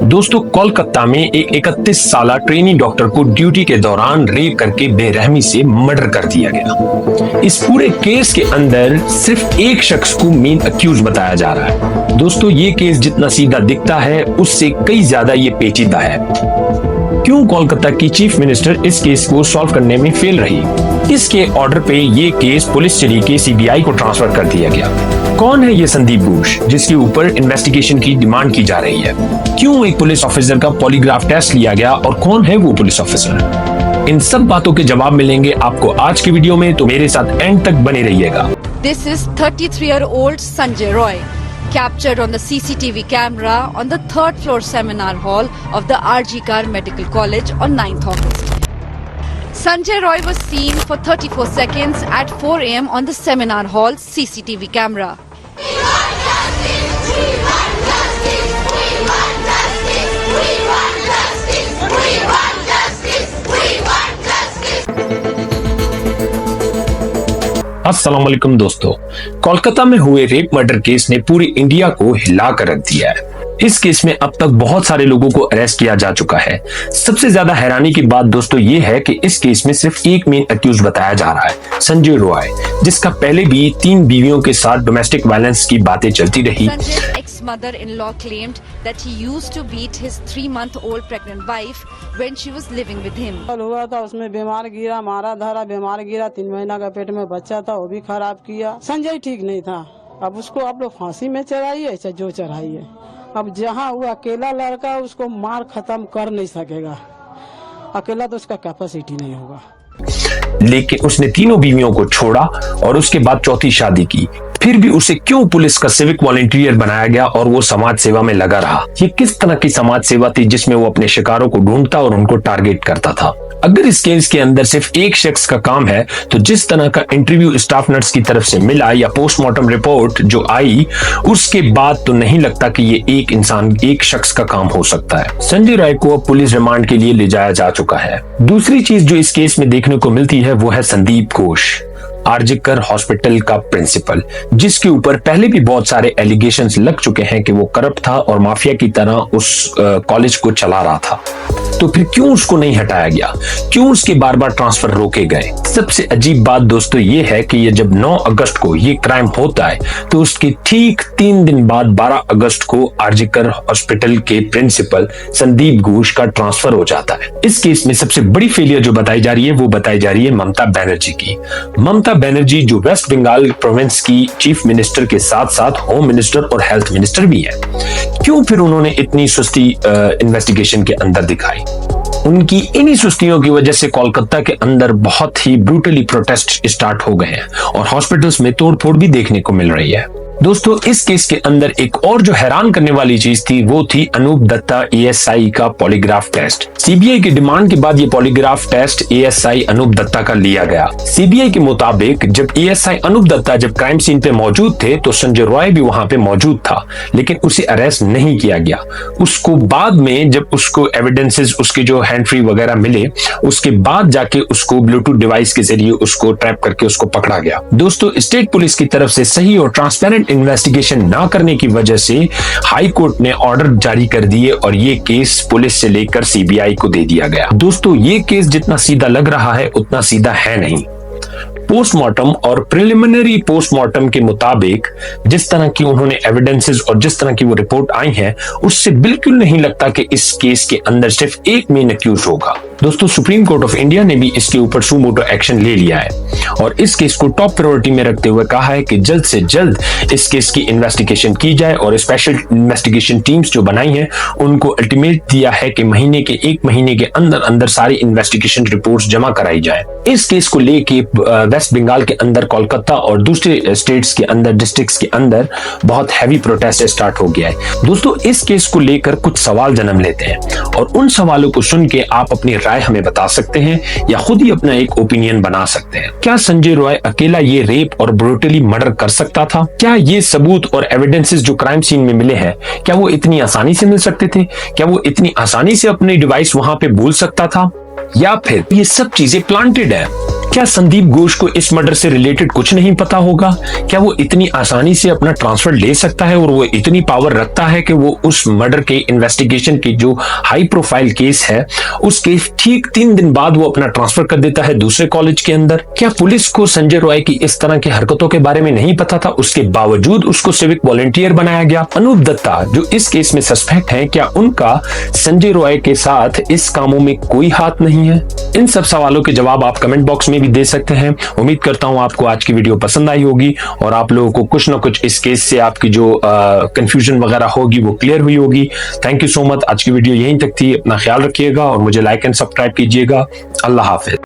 दोस्तों, कोलकाता में एक 31 साला ट्रेनी डॉक्टर को ड्यूटी के दौरान रेप करके बेरहमी से मर्डर कर दिया गया। इस पूरे केस के अंदर सिर्फ एक शख्स को मेन अक्यूज बताया जा रहा है। दोस्तों, ये केस जितना सीधा दिखता है उससे कई ज्यादा ये पेचीदा है। क्यों कोलकाता की चीफ मिनिस्टर इस केस को सॉल्व करने में फेल रही? किसके ऑर्डर पे ये केस पुलिस चली के सीबीआई को ट्रांसफर कर दिया गया? कौन है ये संदीप घोष जिसके ऊपर इन्वेस्टिगेशन की डिमांड की जा रही है? क्यों एक पुलिस ऑफिसर का पॉलीग्राफ टेस्ट लिया गया और कौन है वो पुलिस ऑफिसर? इन सब बातों के जवाब मिलेंगे आपको आज की वीडियो में, तो मेरे साथ एंड तक बने रहिएगा। This is 33-year-old Sanjay Roy, captured on the CCTV camera on the 3rd floor seminar hall of the RG Kar Medical College on 9th August. Sanjay Roy was seen for 34 seconds at 4 a.m. on the seminar hall CCTV camera. We want justice! We want justice! We want justice! We want justice! We want justice! We want justice! अस्सलाम वालेकुम दोस्तों, कोलकाता में हुए rape murder case ने पूरी India को हिला कर रख दिया है। इस केस में अब तक बहुत सारे लोगों को अरेस्ट किया जा चुका है। सबसे ज्यादा हैरानी की बात दोस्तों ये है कि इस केस में सिर्फ एक मेन अक्यूज बताया जा रहा है, संजय रॉय, जिसका पहले भी 3 बीवियों के साथ डोमेस्टिक वायलेंस की बातें चलती रही। Sanjay's ex-mother-in-law claimed that he used to beat his 3-month-old pregnant wife when she was living with him. हुआ था, उसमें बीमार गिरा, मारा धारा, बीमार गिरा, 3 महीना का पेट में बच्चा था, वो भी खराब किया। संजय ठीक नहीं था। अब उसको आप लोग फांसी में चढ़ाइए चाहे जो चढ़ाइए, अब जहाँ वो अकेला लड़का उसको मार खत्म कर नहीं सकेगा, अकेला तो उसका कैपेसिटी नहीं होगा। लेकिन उसने तीनों बीवियों को छोड़ा और उसके बाद चौथी शादी की। फिर भी उसे क्यों पुलिस का सिविक वॉलंटियर बनाया गया और वो समाज सेवा में लगा रहा? ये किस तरह की समाज सेवा थी जिसमें वो अपने शिकारों को ढूंढता और उनको टारगेट करता था? अगर इस केस के अंदर सिर्फ एक शख्स का काम है, तो जिस तरह का इंटरव्यू स्टाफ नर्स की तरफ से मिला या पोस्टमार्टम रिपोर्ट जो आई, उसके बाद तो नहीं लगता कि ये एक इंसान, एक शख्स का काम हो सकता है। संजय राय को अब पुलिस रिमांड के लिए ले जाया जा चुका है। दूसरी चीज जो इस केस में देखने को मिलती है वो है संदीप घोष, आरजी कर हॉस्पिटल का प्रिंसिपल, जिसके ऊपर पहले भी बहुत सारे एलिगेशंस लग चुके हैं कि वो करप्ट था और माफिया की तरह उस कॉलेज को चला रहा था। तो फिर क्यों उसको नहीं हटाया गया? क्यों उसके बार बार ट्रांसफर रोके गए? सबसे अजीब बात दोस्तों ये है कि ये जब 9 अगस्त को ये क्राइम होता है, तो उसके ठीक 3 दिन बाद 12 अगस्त को आरजी कर हॉस्पिटल के प्रिंसिपल संदीप घोष का ट्रांसफर हो जाता है। इस केस में सबसे बड़ी फेलियर जो बताई जा रही है वो बताई जा रही है ममता बनर्जी की। ममता बनर्जी जो वेस्ट बंगाल प्रोविंस की चीफ मिनिस्टर के साथ साथ होम मिनिस्टर और हेल्थ मिनिस्टर भी है। क्यों फिर उन्होंने इतनी सुस्ती इन्वेस्टिगेशन के अंदर दिखाई? उनकी इन्हीं सुस्तियों की वजह से कोलकाता के अंदर बहुत ही ब्रूटली प्रोटेस्ट स्टार्ट हो गए हैं और हॉस्पिटल्स में तोड़फोड़ भी देखने को मिल रही है। दोस्तों, इस केस के अंदर एक और जो हैरान करने वाली चीज थी वो थी अनूप दत्ता एएसआई का पॉलीग्राफ टेस्ट। सीबीआई की डिमांड के बाद ये polygraph test ASI Anup Dutta का लिया गया। सीबीआई के मुताबिक जब एएसआई अनूप दत्ता जब क्राइम सीन पे मौजूद थे तो संजय रॉय भी वहां पे मौजूद था, लेकिन उसे अरेस्ट नहीं किया गया। उसको बाद में जब उसको एविडेंसेस, उसके जो हैंड फ्री वगैरह मिले, उसके बाद जाके उसको ब्लूटूथ डिवाइस के जरिए उसको ट्रैप करके उसको पकड़ा गया। दोस्तों, स्टेट पुलिस की तरफ से सही और ट्रांसपेरेंट इन्वेस्टिगेशन ना करने की वजह से हाई कोर्ट ने ऑर्डर जारी कर दिए और ये केस पुलिस से लेकर सीबीआई को दे दिया गया। दोस्तों, ये केस जितना सीधा लग रहा है उतना सीधा है नहीं। पोस्टमार्टम और प्रिलिमिनरी पोस्टमार्टम के मुताबिक जिस तरह की उन्होंने एविडेंसेस और जिस तरह की वो रिपोर्ट आई है, उससे बिल्कुल नहीं लगता कि इस केस के अंदर सिर्फ एक मेन अक्यूज होगा। दोस्तों, सुप्रीम कोर्ट ऑफ इंडिया ने भी इसके ऊपर सुमोटो एक्शन ले लिया है और इस केस को टॉप प्रायोरिटी में रखते हुए कहा है कि जल्द से जल्द इस केस की इन्वेस्टिगेशन की जाए और स्पेशल इन्वेस्टिगेशन टीम्स जो बनाई हैं उनको अल्टीमेट दिया है कि एक महीने के अंदर अंदर सारी इन्वेस्टिगेशन रिपोर्ट्स जमा कराई जाए। इस केस को लेके वेस्ट बंगाल के अंदर, कोलकाता और दूसरे स्टेट्स के अंदर, डिस्ट्रिक्ट्स के अंदर बहुत हैवी प्रोटेस्ट स्टार्ट हो गया है। दोस्तों, इस केस को लेकर कुछ सवाल जन्म लेते हैं और उन सवालों को सुन के आप अपनी राय हमें बता सकते हैं या खुद ही अपना एक ओपिनियन बना सकते हैं। क्या संजय रॉय अकेला ये रेप और ब्रूटली मर्डर कर सकता था? क्या ये सबूत और एविडेंसेस जो क्राइम सीन में मिले हैं, क्या वो इतनी आसानी से मिल सकते थे? क्या वो इतनी आसानी से अपनी डिवाइस वहां पे भूल सकता था? या फिर ये सब चीजें प्लांटेड है? क्या संदीप घोष को इस मर्डर से रिलेटेड कुछ नहीं पता होगा? क्या वो इतनी आसानी से अपना ट्रांसफर ले सकता है और वो इतनी पावर रखता है कि वो उस मर्डर के इन्वेस्टिगेशन की जो हाई प्रोफाइल केस है उसके ठीक 3 दिन बाद वो अपना ट्रांसफर कर देता है दूसरे कॉलेज के अंदर? क्या पुलिस को संजय रॉय की इस तरह की हरकतों के बारे में नहीं पता था, उसके बावजूद उसको सिविक वॉलंटियर बनाया गया? अनूप दत्ता जो इस केस में सस्पेक्ट हैं, क्या उनका संजय रॉय के साथ इस कामों में कोई हाथ नहीं है? इन सब सवालों के जवाब आप कमेंट बॉक्स में भी दे सकते हैं। उम्मीद करता हूं आपको आज की वीडियो पसंद आई होगी और आप लोगों को कुछ ना कुछ इस केस से आपकी जो कंफ्यूजन वगैरह होगी वो क्लियर हुई होगी। Thank you so much. आज की वीडियो यहीं तक थी। अपना ख्याल रखिएगा और मुझे लाइक एंड सब्सक्राइब कीजिएगा। अल्लाह हाफिज।